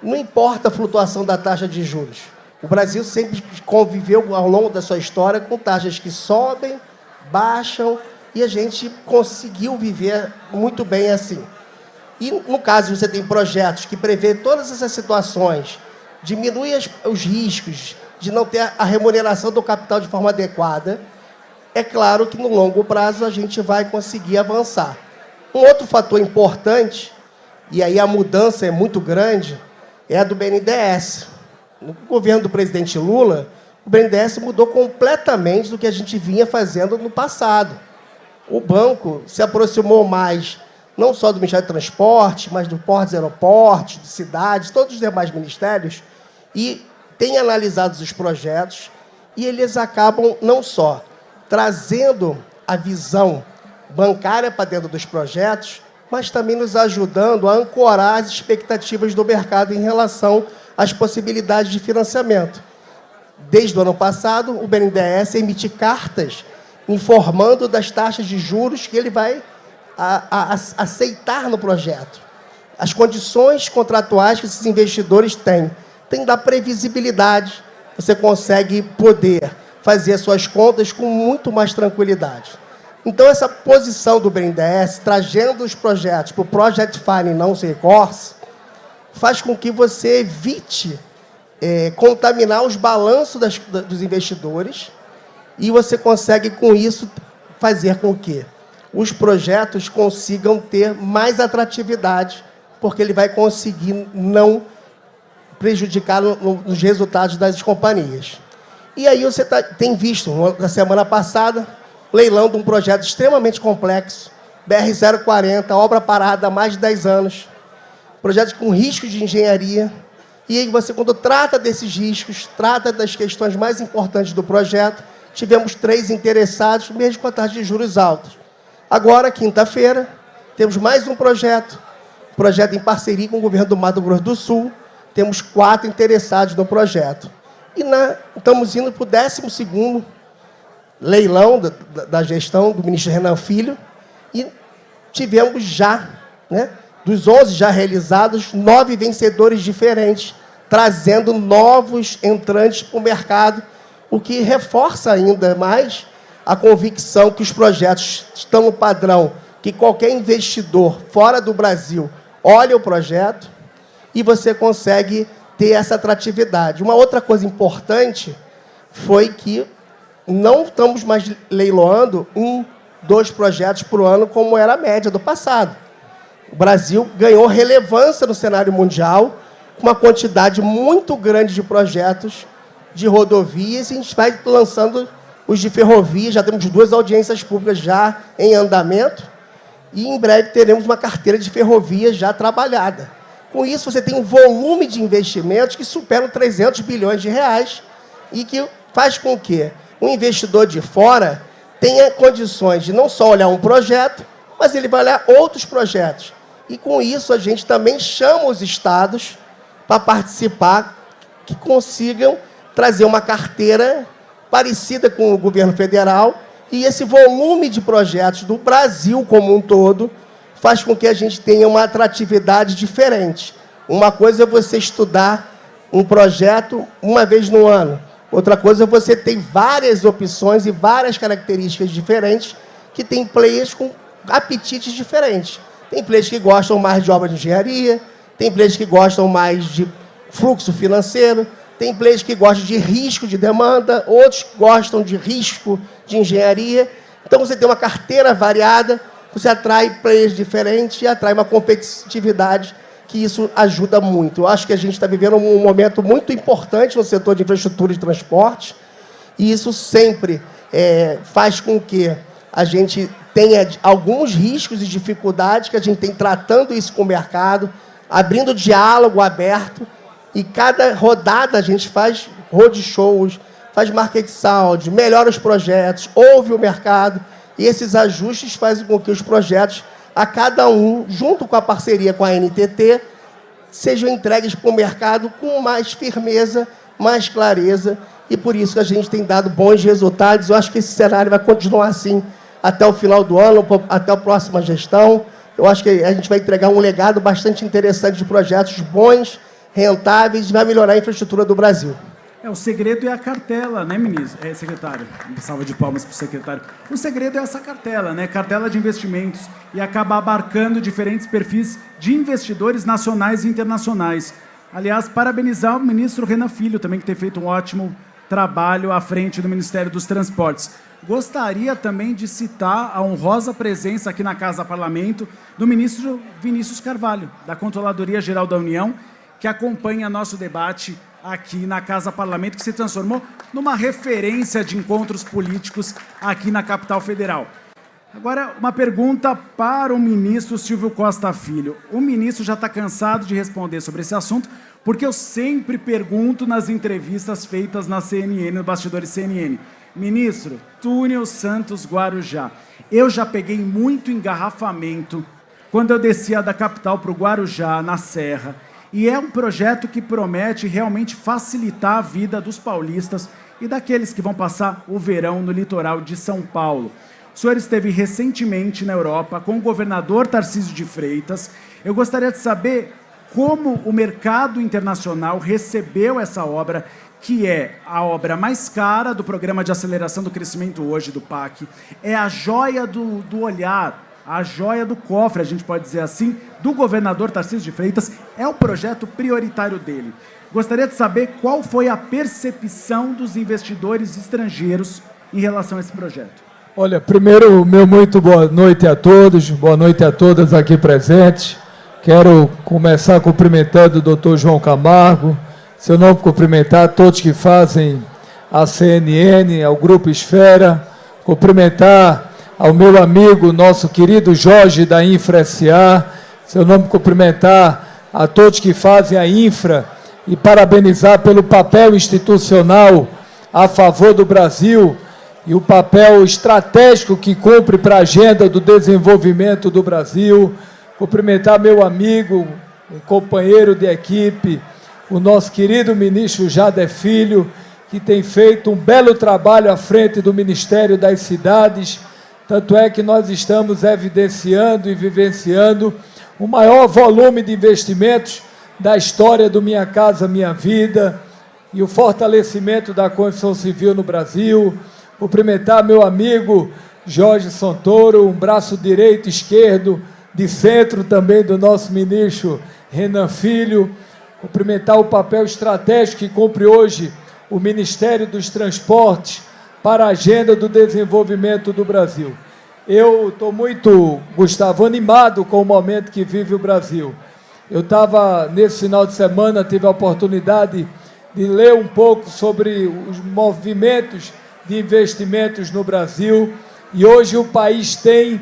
não importa a flutuação da taxa de juros. O Brasil sempre conviveu ao longo da sua história com taxas que sobem, baixam, e a gente conseguiu viver muito bem assim. E, no caso, você tem projetos que prevê todas essas situações, diminui os riscos de não ter a remuneração do capital de forma adequada, é claro que, no longo prazo, a gente vai conseguir avançar. Um outro fator importante, e aí a mudança é muito grande, é a do BNDES. No governo do presidente Lula, o BNDES mudou completamente do que a gente vinha fazendo no passado. O banco se aproximou mais, não só do Ministério do Transporte, mas do Portos e Aeroportos, de cidades, todos os demais ministérios, e tem analisado os projetos, e eles acabam não só trazendo a visão bancária para dentro dos projetos, mas também nos ajudando a ancorar as expectativas do mercado em relação às possibilidades de financiamento. Desde o ano passado, o BNDES emite cartas informando das taxas de juros que ele vai aceitar no projeto. As condições contratuais que esses investidores têm. Tem que dar previsibilidade. Você consegue poder fazer as suas contas com muito mais tranquilidade. Então, essa posição do BNDES, trazendo os projetos para o Project Finance Não Recourse, faz com que você evite contaminar os balanços dos investidores, e você consegue, com isso, fazer com que os projetos consigam ter mais atratividade, porque ele vai conseguir não prejudicar nos resultados das companhias. E aí você tem visto, na semana passada, leilão de um projeto extremamente complexo, BR-040, obra parada há mais de 10 anos, projeto com risco de engenharia. E aí você, quando trata desses riscos, trata das questões mais importantes do projeto, tivemos 3 interessados, mesmo com a taxa de juros altos. Agora, quinta-feira, temos mais um projeto em parceria com o governo do Mato Grosso do Sul, temos 4 interessados no projeto. E estamos indo para o 12º leilão da gestão do ministro Renan Filho, e tivemos já, dos 11 já realizados, 9 vencedores diferentes, trazendo novos entrantes para o mercado, o que reforça ainda mais a convicção que os projetos estão no padrão, que qualquer investidor fora do Brasil olha o projeto e você consegue ter essa atratividade. Uma outra coisa importante foi que não estamos mais leiloando 1, 2 projetos por ano, como era a média do passado. O Brasil ganhou relevância no cenário mundial, com uma quantidade muito grande de projetos de rodovias, e a gente vai lançando os de ferrovia, já temos 2 audiências públicas já em andamento, e em breve teremos uma carteira de ferrovias já trabalhada. Com isso, você tem um volume de investimentos que superam 300 bilhões de reais, e que faz com que o investidor de fora tenha condições de não só olhar um projeto, mas ele vai olhar outros projetos. E, com isso, a gente também chama os estados para participar, que consigam trazer uma carteira parecida com o governo federal, e esse volume de projetos do Brasil como um todo faz com que a gente tenha uma atratividade diferente. Uma coisa é você estudar um projeto uma vez no ano, outra coisa é você ter várias opções e várias características diferentes, que tem players com apetites diferentes. Tem players que gostam mais de obra de engenharia, tem players que gostam mais de fluxo financeiro, tem players que gostam de risco de demanda, outros gostam de risco de engenharia. Então, você tem uma carteira variada, você atrai players diferentes e atrai uma competitividade, que isso ajuda muito. Eu acho que a gente está vivendo um momento muito importante no setor de infraestrutura e transporte, e isso sempre faz com que a gente tenha alguns riscos e dificuldades, que a gente tem tratando isso com o mercado, abrindo diálogo aberto, e cada rodada a gente faz roadshows, faz market sound, melhora os projetos, ouve o mercado, e esses ajustes fazem com que os projetos, a cada um, junto com a parceria com a NTT, sejam entregues para o mercado com mais firmeza, mais clareza, e por isso que a gente tem dado bons resultados. Eu acho que esse cenário vai continuar assim até o final do ano, até a próxima gestão. Eu acho que a gente vai entregar um legado bastante interessante de projetos bons, rentáveis, e vai melhorar a infraestrutura do Brasil. O segredo é a cartela, né, ministro? Secretário. Uma salva de palmas para o secretário. O segredo é essa cartela, né? Cartela de investimentos, e acaba abarcando diferentes perfis de investidores nacionais e internacionais. Aliás, parabenizar o ministro Renan Filho, também, que tem feito um ótimo trabalho à frente do Ministério dos Transportes. Gostaria também de citar a honrosa presença aqui na Casa Parlamento do ministro Vinícius Carvalho, da Controladoria Geral da União, que acompanha nosso debate aqui na Casa Parlamento, que se transformou numa referência de encontros políticos aqui na capital federal. Agora, uma pergunta para o ministro Silvio Costa Filho. O ministro já está cansado de responder sobre esse assunto, porque eu sempre pergunto nas entrevistas feitas na CNN, no Bastidores CNN. Ministro, Túnel Santos Guarujá. Eu já peguei muito engarrafamento quando eu descia da capital para o Guarujá, na Serra, e é um projeto que promete realmente facilitar a vida dos paulistas e daqueles que vão passar o verão no litoral de São Paulo. O senhor esteve recentemente na Europa com o governador Tarcísio de Freitas. Eu gostaria de saber como o mercado internacional recebeu essa obra, que é a obra mais cara do Programa de Aceleração do Crescimento hoje, do PAC. É a joia do olhar a joia do cofre, a gente pode dizer assim, do governador Tarcísio de Freitas, é o projeto prioritário dele. Gostaria de saber qual foi a percepção dos investidores estrangeiros em relação a esse projeto. Olha, primeiro, meu muito boa noite a todos, boa noite a todas aqui presentes. Quero começar cumprimentando o doutor João Camargo, seu nome cumprimentar todos que fazem a CNN, ao Grupo Esfera, cumprimentar ao meu amigo, nosso querido Jorge da Infra SA, seu nome cumprimentar a todos que fazem a Infra e parabenizar pelo papel institucional a favor do Brasil e o papel estratégico que cumpre para a agenda do desenvolvimento do Brasil. Cumprimentar meu amigo, um companheiro de equipe, o nosso querido ministro Jader Filho, que tem feito um belo trabalho à frente do Ministério das Cidades. Tanto é que nós estamos evidenciando e vivenciando o maior volume de investimentos da história do Minha Casa Minha Vida e o fortalecimento da construção civil no Brasil. Cumprimentar meu amigo Jorge Santoro, um braço direito e esquerdo de centro também do nosso ministro Renan Filho. Cumprimentar o papel estratégico que cumpre hoje o Ministério dos Transportes para a agenda do desenvolvimento do Brasil. Eu estou muito, Gustavo, animado com o momento que vive o Brasil. Eu estava, nesse final de semana, tive a oportunidade de ler um pouco sobre os movimentos de investimentos no Brasil, e hoje o país tem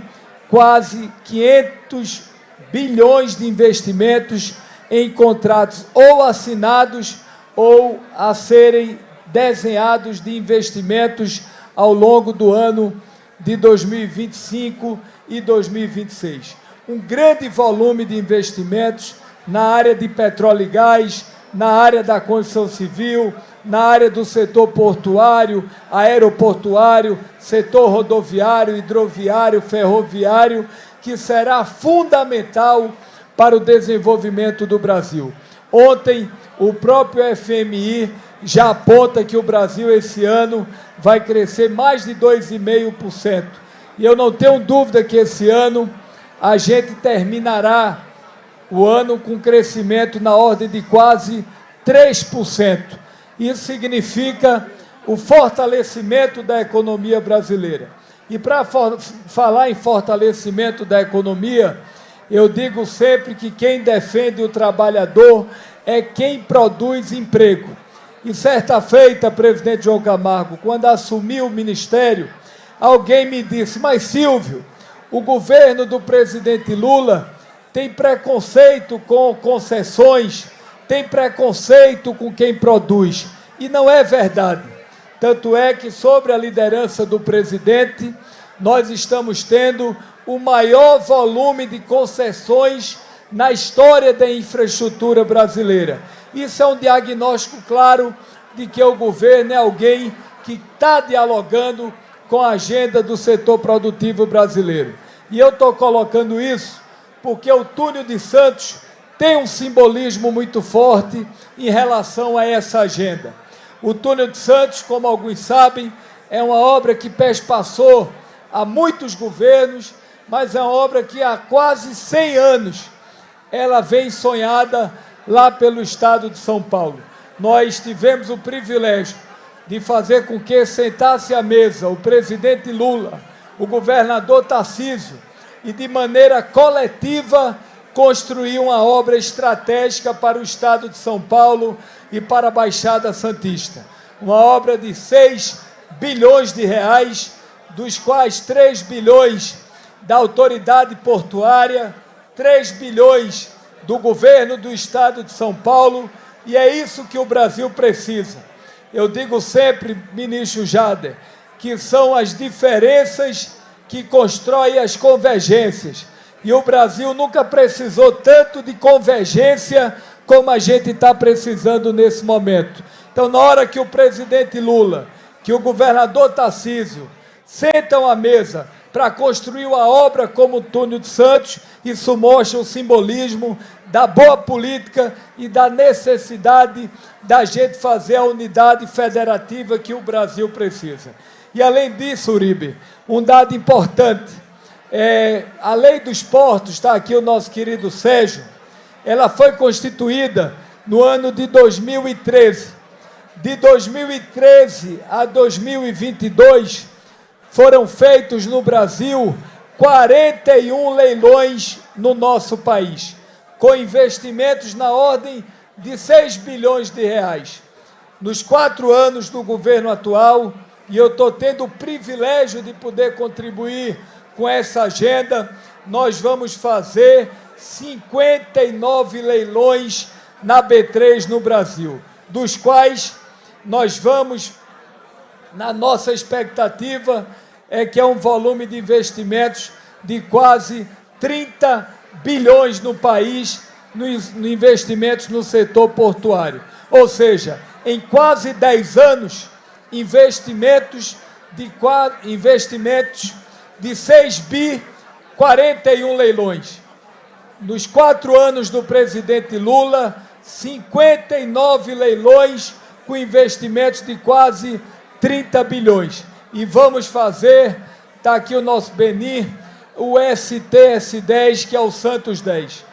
quase 500 bilhões de investimentos em contratos ou assinados ou a serem desenhados de investimentos ao longo do ano de 2025 e 2026. Um grande volume de investimentos na área de petróleo e gás, na área da construção civil, na área do setor portuário, aeroportuário, setor rodoviário, hidroviário, ferroviário, que será fundamental para o desenvolvimento do Brasil. Ontem, o próprio FMI já aponta que o Brasil, esse ano, vai crescer mais de 2,5%. E eu não tenho dúvida que esse ano a gente terminará o ano com crescimento na ordem de quase 3%. Isso significa o fortalecimento da economia brasileira. E para falar em fortalecimento da economia, eu digo sempre que quem defende o trabalhador é quem produz emprego. E certa feita, presidente João Camargo, quando assumiu o ministério, alguém me disse: mas Silvio, o governo do presidente Lula tem preconceito com concessões, tem preconceito com quem produz. E não é verdade. Tanto é que, sobre a liderança do presidente, nós estamos tendo o maior volume de concessões na história da infraestrutura brasileira. Isso é um diagnóstico claro de que o governo é alguém que está dialogando com a agenda do setor produtivo brasileiro. E eu estou colocando isso porque o Túnel de Santos tem um simbolismo muito forte em relação a essa agenda. O Túnel de Santos, como alguns sabem, é uma obra que perspassou há muitos governos, mas é uma obra que há quase 100 anos ela vem sonhada lá pelo estado de São Paulo. Nós tivemos o privilégio de fazer com que sentasse à mesa o presidente Lula, o governador Tarcísio, e de maneira coletiva construir uma obra estratégica para o estado de São Paulo e para a Baixada Santista. Uma obra de 6 bilhões de reais, dos quais 3 bilhões da autoridade portuária, 3 bilhões do governo do estado de São Paulo, e é isso que o Brasil precisa. Eu digo sempre, ministro Jader, que são as diferenças que constroem as convergências. E o Brasil nunca precisou tanto de convergência como a gente está precisando nesse momento. Então, na hora que o presidente Lula, que o governador Tarcísio sentam à mesa para construir uma obra como o Túnel de Santos, isso mostra o simbolismo da boa política e da necessidade da gente fazer a unidade federativa que o Brasil precisa. E, além disso, Uribe, um dado importante, A lei dos portos, está aqui o nosso querido Sérgio, ela foi constituída no ano de 2013. De 2013 a 2022, foram feitos no Brasil 41 leilões no nosso país, com investimentos na ordem de 6 bilhões de reais. Nos 4 anos do governo atual, e eu estou tendo o privilégio de poder contribuir com essa agenda, nós vamos fazer 59 leilões na B3 no Brasil, dos quais nós vamos, na nossa expectativa, é que é um volume de investimentos de quase 30 bilhões no país, no investimentos no setor portuário. Ou seja, em quase 10 anos, investimentos de 6 bi, 41 leilões. Nos 4 anos do presidente Lula, 59 leilões com investimentos de quase 30 bilhões. E vamos fazer, está aqui o nosso Beni, o STS-10, que é o Santos 10.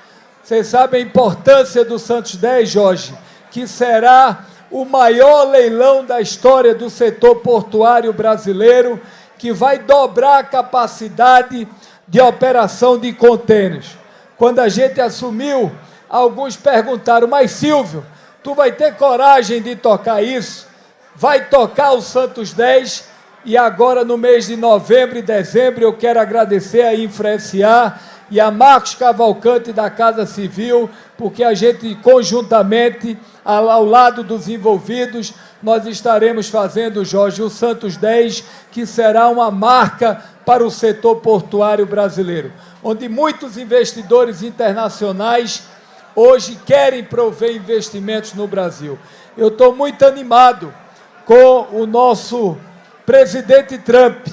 Vocês sabem a importância do Santos 10, Jorge, que será o maior leilão da história do setor portuário brasileiro, que vai dobrar a capacidade de operação de contêineres. Quando a gente assumiu, alguns perguntaram, mas Silvio, tu vai ter coragem de tocar isso? Vai tocar o Santos 10? E agora, no mês de novembro e dezembro, eu quero agradecer a InfraSA e a Marcos Cavalcante da Casa Civil, porque a gente, conjuntamente, ao lado dos envolvidos, nós estaremos fazendo, Jorge, o Santos 10, que será uma marca para o setor portuário brasileiro, onde muitos investidores internacionais hoje querem prover investimentos no Brasil. Eu estou muito animado com o nosso presidente Trump,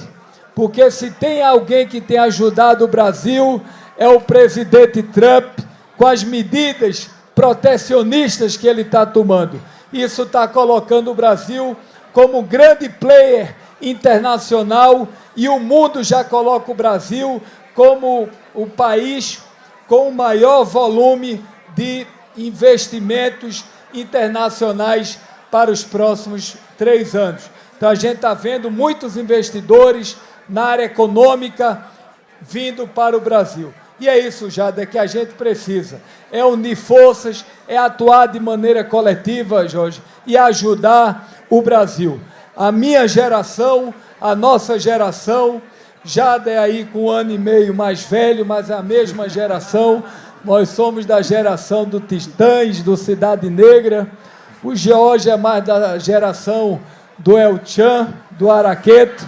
porque se tem alguém que tem ajudado o Brasil, é o presidente Trump, com as medidas protecionistas que ele está tomando. Isso está colocando o Brasil como grande player internacional, e o mundo já coloca o Brasil como o país com o maior volume de investimentos internacionais para os próximos 3 anos. Então, a gente está vendo muitos investidores na área econômica vindo para o Brasil. E é isso, Jada, que a gente precisa. É unir forças, é atuar de maneira coletiva, Jorge, e ajudar o Brasil. A minha geração, a nossa geração, Jada é aí com 1 ano e meio mais velho, mas é a mesma geração. Nós somos da geração do Titãs, do Cidade Negra. O George é mais da geração do El Chan, do Araqueto,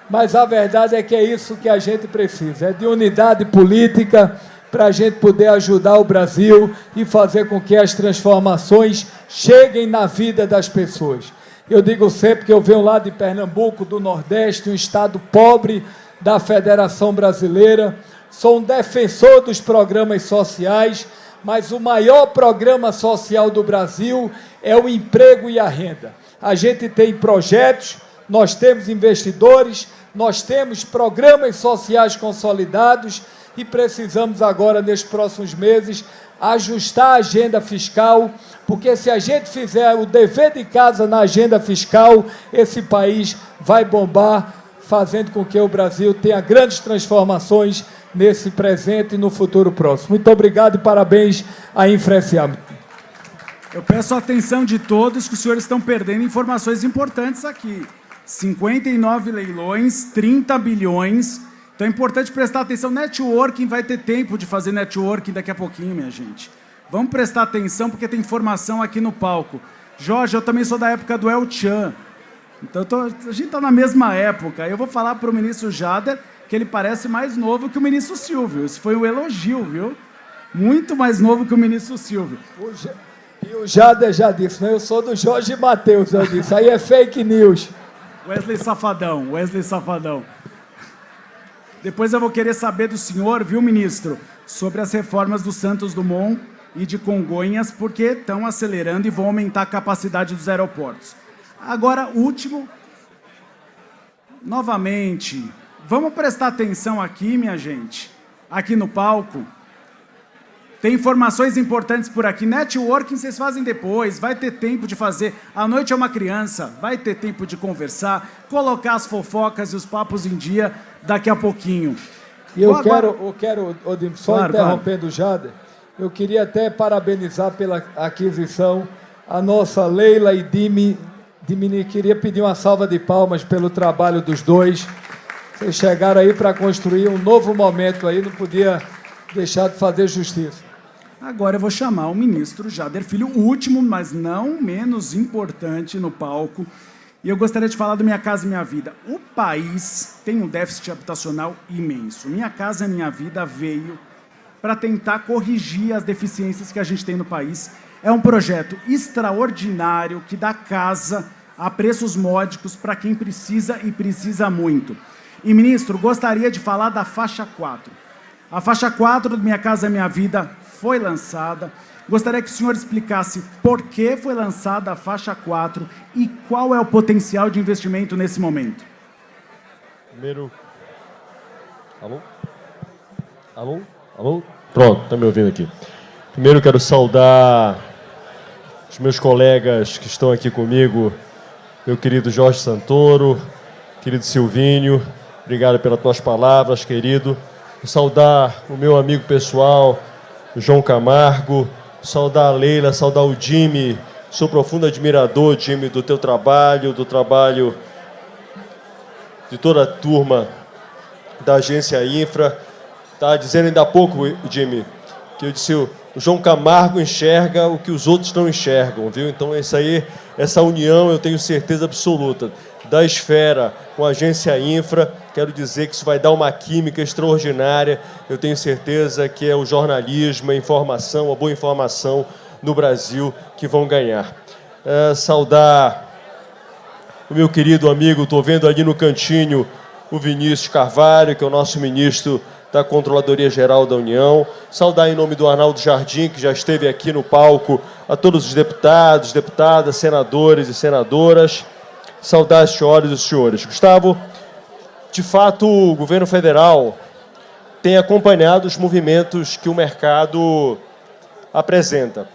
mas a verdade é que é isso que a gente precisa, é de unidade política para a gente poder ajudar o Brasil e fazer com que as transformações cheguem na vida das pessoas. Eu digo sempre que eu venho lá de Pernambuco, do Nordeste, um estado pobre da Federação Brasileira, sou um defensor dos programas sociais, mas o maior programa social do Brasil é o emprego e a renda. A gente tem projetos, nós temos investidores, nós temos programas sociais consolidados e precisamos agora, nesses próximos meses, ajustar a agenda fiscal, porque se a gente fizer o dever de casa na agenda fiscal, esse país vai bombar, fazendo com que o Brasil tenha grandes transformações nesse presente e no futuro próximo. Muito obrigado e parabéns à InfraSA. Eu peço a atenção de todos, que os senhores estão perdendo informações importantes aqui. 59 leilões, 30 bilhões. Então é importante prestar atenção. Networking, vai ter tempo de fazer networking daqui a pouquinho, minha gente. Vamos prestar atenção, porque tem informação aqui no palco. Jorge, eu também sou da época do El Chan. Então a gente está na mesma época. Eu vou falar para o ministro Jader que ele parece mais novo que o ministro Silvio. Isso foi um elogio, viu? Muito mais novo que o ministro Silvio. E o Jader já disse, né? Eu sou do Jorge Mateus, eu disse. Aí é fake news. Wesley Safadão, Wesley Safadão. Depois eu vou querer saber do senhor, viu, ministro, sobre as reformas do Santos Dumont e de Congonhas, porque estão acelerando e vão aumentar a capacidade dos aeroportos. Agora, último, novamente, Vamos prestar atenção aqui, minha gente, aqui no palco. Tem informações importantes por aqui. Networking vocês fazem depois, vai ter tempo de fazer. A noite é uma criança, vai ter tempo de conversar, colocar as fofocas e os papos em dia daqui a pouquinho. E eu quero, Odilon, só Claro, interrompendo o Jader, eu queria até parabenizar pela aquisição a nossa Leila e Dimi, queria pedir uma salva de palmas pelo trabalho dos dois. Vocês chegaram aí para construir um novo momento aí, não podia deixar de fazer justiça. Agora eu vou chamar o ministro Jader Filho, o último, mas não menos importante no palco. E eu gostaria de falar do Minha Casa Minha Vida. O país tem um déficit habitacional imenso. Minha Casa Minha Vida veio para tentar corrigir as deficiências que a gente tem no país. É um projeto extraordinário que dá casa a preços módicos para quem precisa e precisa muito. E, ministro, gostaria de falar da faixa 4. A faixa 4 do Minha Casa Minha Vida foi lançada. Gostaria que o senhor explicasse por que foi lançada a faixa 4 e qual é o potencial de investimento nesse momento. Primeiro... Alô? Alô? Alô? Pronto, está me ouvindo aqui. Primeiro quero saudar os meus colegas que estão aqui comigo, meu querido Jorge Santoro, querido Silvinho, obrigado pelas tuas palavras, querido. Saudar o meu amigo pessoal, o João Camargo, saudar a Leila, saudar o Jimmy, sou profundo admirador, Jimmy, do teu trabalho, do trabalho de toda a turma da Agência Infra. Estava dizendo ainda há pouco, Jimmy, que eu disse, o João Camargo enxerga o que os outros não enxergam, viu? Então, essa união, eu tenho certeza absoluta, da esfera com a Agência Infra, quero dizer que isso vai dar uma química extraordinária. Eu tenho certeza que é o jornalismo, a informação, a boa informação no Brasil que vão ganhar. Saudar o meu querido amigo, estou vendo ali no cantinho o Vinícius Carvalho, que é o nosso ministro da Controladoria Geral da União. Saudar em nome do Arnaldo Jardim, que já esteve aqui no palco, a todos os deputados, deputadas, senadores e senadoras. Saudar as senhoras e os senhores. Gustavo, de fato, o governo federal tem acompanhado os movimentos que o mercado apresenta.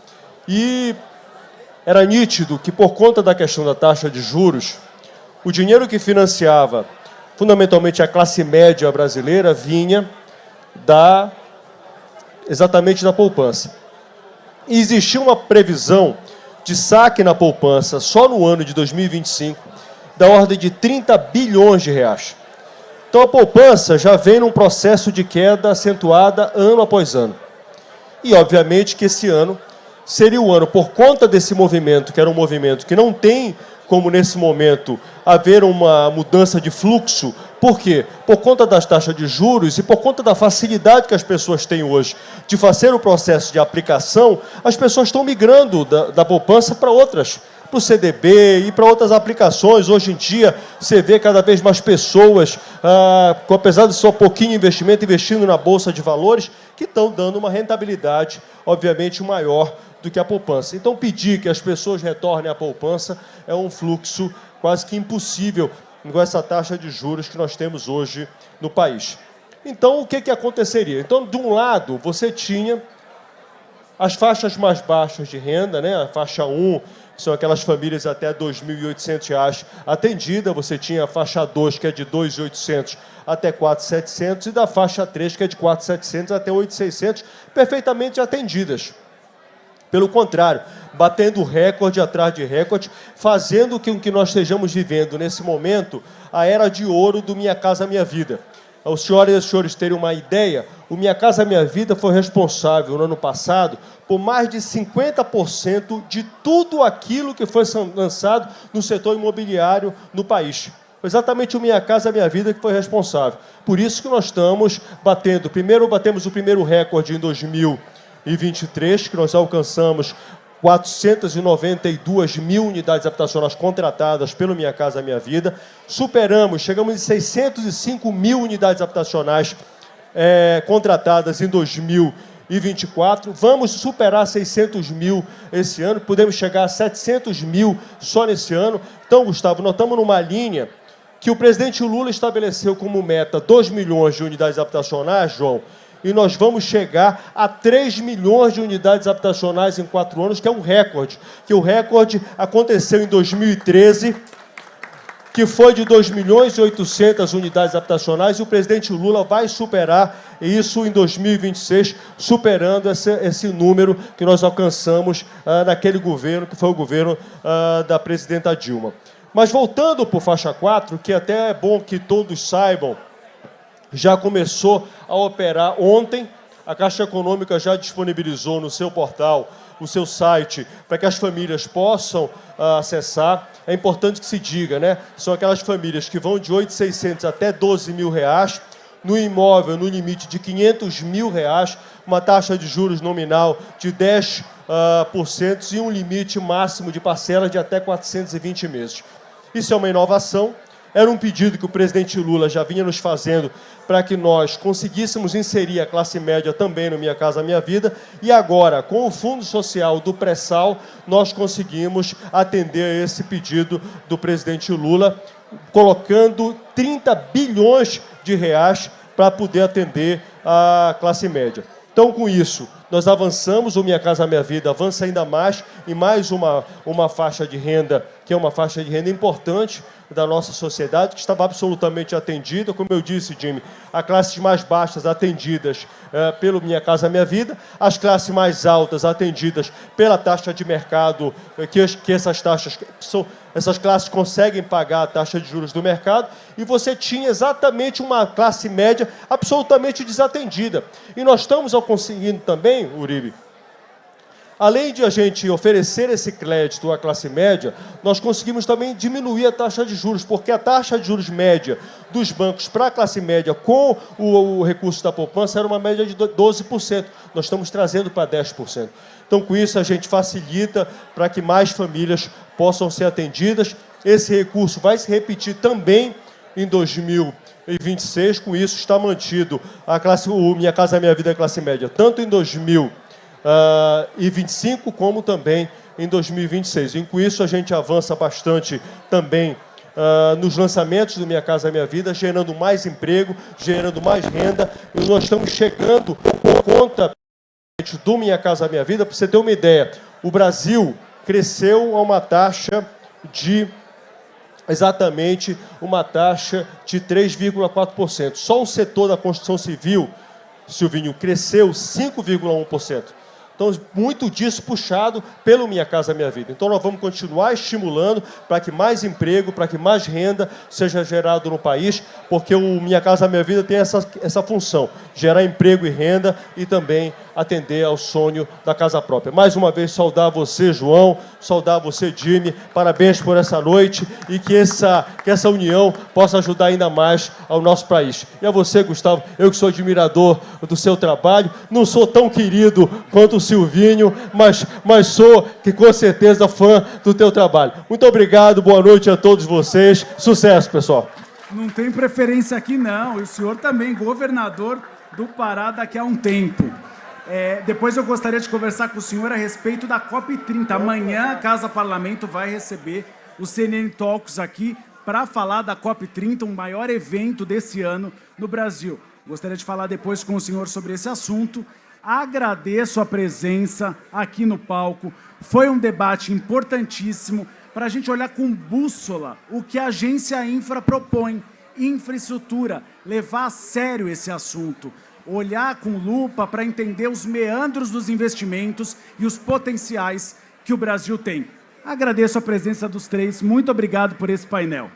E era nítido que, por conta da questão da taxa de juros, o dinheiro que financiava fundamentalmente a classe média brasileira vinha exatamente da poupança. E existia uma previsão de saque na poupança só no ano de 2025 da ordem de 30 bilhões de reais. Então a poupança já vem num processo de queda acentuada ano após ano. E obviamente que esse ano seria o ano, por conta desse movimento, que era um movimento que não tem como nesse momento haver uma mudança de fluxo. Por quê? Por conta das taxas de juros e por conta da facilidade que as pessoas têm hoje de fazer o processo de aplicação, as pessoas estão migrando da poupança para outras, para o CDB e para outras aplicações. Hoje em dia, você vê cada vez mais pessoas, apesar de só pouquinho investimento, investindo na Bolsa de Valores, que estão dando uma rentabilidade, obviamente, maior do que a poupança. Então, pedir que as pessoas retornem à poupança é um fluxo quase que impossível com essa taxa de juros que nós temos hoje no país. Então, o que aconteceria? Então, de um lado, você tinha as faixas mais baixas de renda, né? A faixa 1, que são aquelas famílias até R$ 2.800 atendida, você tinha a faixa 2, que é de R$ 2.800 até R$ 4.700, e da faixa 3, que é de R$ 4.700 até R$ 8.600, perfeitamente atendidas. Pelo contrário, batendo recorde atrás de recorde, fazendo com que nós estejamos vivendo, nesse momento, a era de ouro do Minha Casa Minha Vida. Os senhores e os senhores terem uma ideia, o Minha Casa Minha Vida foi responsável, no ano passado, por mais de 50% de tudo aquilo que foi lançado no setor imobiliário no país. Foi exatamente o Minha Casa Minha Vida que foi responsável. Por isso que nós estamos batendo. Primeiro, batemos o primeiro recorde em 2023, que nós alcançamos 492 mil unidades habitacionais contratadas pelo Minha Casa Minha Vida. Chegamos em 605 mil unidades habitacionais contratadas em 2024. Vamos superar 600 mil esse ano, podemos chegar a 700 mil só nesse ano. Então, Gustavo, nós estamos numa linha que o presidente Lula estabeleceu como meta 2 milhões de unidades habitacionais, João, e nós vamos chegar a 3 milhões de unidades habitacionais em 4 anos, que é um recorde, que o recorde aconteceu em 2013, que foi de 2 milhões e 800 unidades habitacionais, e o presidente Lula vai superar isso em 2026, superando esse número que nós alcançamos naquele governo, que foi o governo da presidenta Dilma. Mas voltando para o faixa 4, que até é bom que todos saibam, já começou a operar ontem, a Caixa Econômica já disponibilizou no seu portal, no seu site, para que as famílias possam acessar. É importante que se diga, né? São aquelas famílias que vão de R$ 8.600 até R$ 12.000, no imóvel, no limite de R$ 500.000, uma taxa de juros nominal de 10% e um limite máximo de parcelas de até 420 meses. Isso é uma inovação. Era um pedido que o presidente Lula já vinha nos fazendo para que nós conseguíssemos inserir a classe média também no Minha Casa Minha Vida. E agora, com o Fundo Social do Pré-Sal, nós conseguimos atender a esse pedido do presidente Lula, colocando 30 bilhões de reais para poder atender a classe média. Então, com isso, nós avançamos, o Minha Casa Minha Vida avança ainda mais, em mais uma faixa de renda, que é uma faixa de renda importante da nossa sociedade, que estava absolutamente atendida, como eu disse, Jimmy, as classes mais baixas atendidas pelo Minha Casa Minha Vida, as classes mais altas atendidas pela taxa de mercado, que essas classes conseguem pagar a taxa de juros do mercado, e você tinha exatamente uma classe média absolutamente desatendida. E nós estamos conseguindo também, Uribe, além de a gente oferecer esse crédito à classe média, nós conseguimos também diminuir a taxa de juros, porque a taxa de juros média dos bancos para a classe média com o recurso da poupança era uma média de 12%. Nós estamos trazendo para 10%. Então, com isso, a gente facilita para que mais famílias possam ser atendidas. Esse recurso vai se repetir também em 2026. Com isso, está mantido o Minha Casa Minha Vida classe média, tanto em 2025 como também em 2026. E com isso a gente avança bastante também nos lançamentos do Minha Casa Minha Vida, gerando mais emprego, gerando mais renda. E nós estamos chegando por conta do Minha Casa Minha Vida. Para você ter uma ideia, o Brasil cresceu a uma taxa de exatamente uma taxa de 3,4%. Só o setor da construção civil, Silvinho, cresceu 5,1%. Então, muito disso puxado pelo Minha Casa Minha Vida. Então, nós vamos continuar estimulando para que mais emprego, para que mais renda seja gerado no país, porque o Minha Casa Minha Vida tem essa função, gerar emprego e renda e também atender ao sonho da casa própria. Mais uma vez, saudar você, João, saudar você, Jimmy, parabéns por essa noite e que essa união possa ajudar ainda mais ao nosso país. E a você, Gustavo, eu que sou admirador do seu trabalho, não sou tão querido quanto o Silvinho, mas sou, que com certeza, fã do teu trabalho. Muito obrigado, boa noite a todos vocês, sucesso, pessoal. Não tem preferência aqui, não, e o senhor também, governador do Pará daqui a um tempo. Depois eu gostaria de conversar com o senhor a respeito da COP30. Amanhã a Casa Parlamento vai receber o CNN Talks aqui para falar da COP30, um maior evento desse ano no Brasil. Gostaria de falar depois com o senhor sobre esse assunto. Agradeço a presença aqui no palco. Foi um debate importantíssimo para a gente olhar com bússola o que a Agência Infra propõe. Infraestrutura, levar a sério esse assunto. Olhar com lupa para entender os meandros dos investimentos e os potenciais que o Brasil tem. Agradeço a presença dos três. Muito obrigado por esse painel.